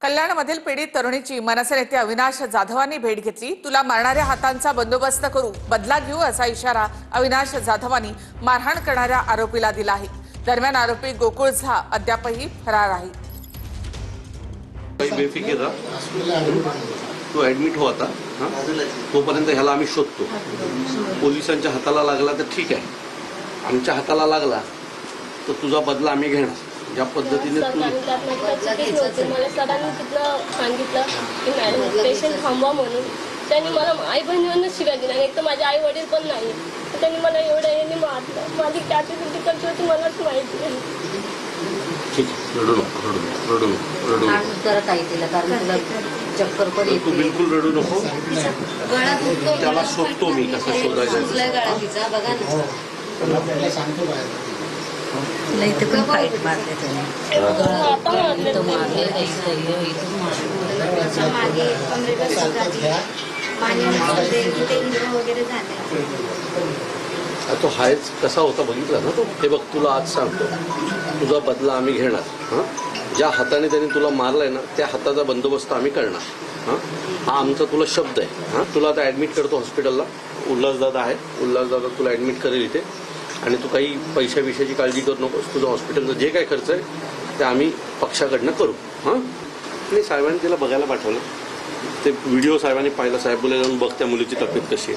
कल्याणमधील पीडित तरुणीची मनसे नेते अविनाश जाधवांनी भेट घेतली। तुला मारणाऱ्या हातांचा बंदोबस्त करू, बदला घेऊ असा इशारा अविनाश जाधवांनी मारहाण करणाऱ्या आरोपीला दिला आहे। दरम्यान आरोपी गोकुळ झा अद्यापही फरार आहे। बेफिकीर तो ऍडमिट हो आता, तोपर्यंत ह्याला आम्ही शोधतो। पोलिसांच्या हाताला लागला तर ठीक आहे, आमच्या हाताला लागला तर तुझा बदला आम्ही घेणार। ज्या पद्धतीने तू मला सरांनी तिथलं सांगितलं की मॅडम पेशंट थांबवा म्हणून। त्यांनी मला आई बहिणींना शिव्या दिल्या, एक तर माझे आई वडील पण नाही। त्यांनी मला एवढं यांनी मारलं, माझी कॅपॅसिटी कशी होती मलाच माहिती नाही। ठीक आहे, रडू नको। करत आहे तिला, कारण तुला चक्कर पण येते। तू बिलकुल रडू नको, त्याला शोधतो मी, कसं शोधायचं गळा तिचा बघा ना। तिला इथे पण फाईट मारले त्याने, मागे कमरेला सुद्धा वगैरे झाले। तो हायच कसा होता बघितला ना तो। हे बघ, तुला आज सांगतो, तुझा बदला आम्ही घेणार। ज्या हाताने त्यांनी तुला मारलाय ना, त्या हाताचा बंदोबस्त आम्ही करणार। हा आमचा तुला शब्द आहे। तुला आता ऍडमिट करतो हॉस्पिटलला, उल्हासदादा आहे, उल्हासदादा तुला ऍडमिट करेल इथे। आणि तू काही पैशाविषयीची काळजी करू नकोस। तुझं हॉस्पिटलचं जे काही खर्च आहे ते आम्ही पक्षाकडनं करू। आणि साहेबांनी तिला बघायला पाठवलं, ते व्हिडिओ साहेबांनी पाहिला। साहेब बोलले, जाऊन बघ त्या मुलीची तब्येत कशी आहे।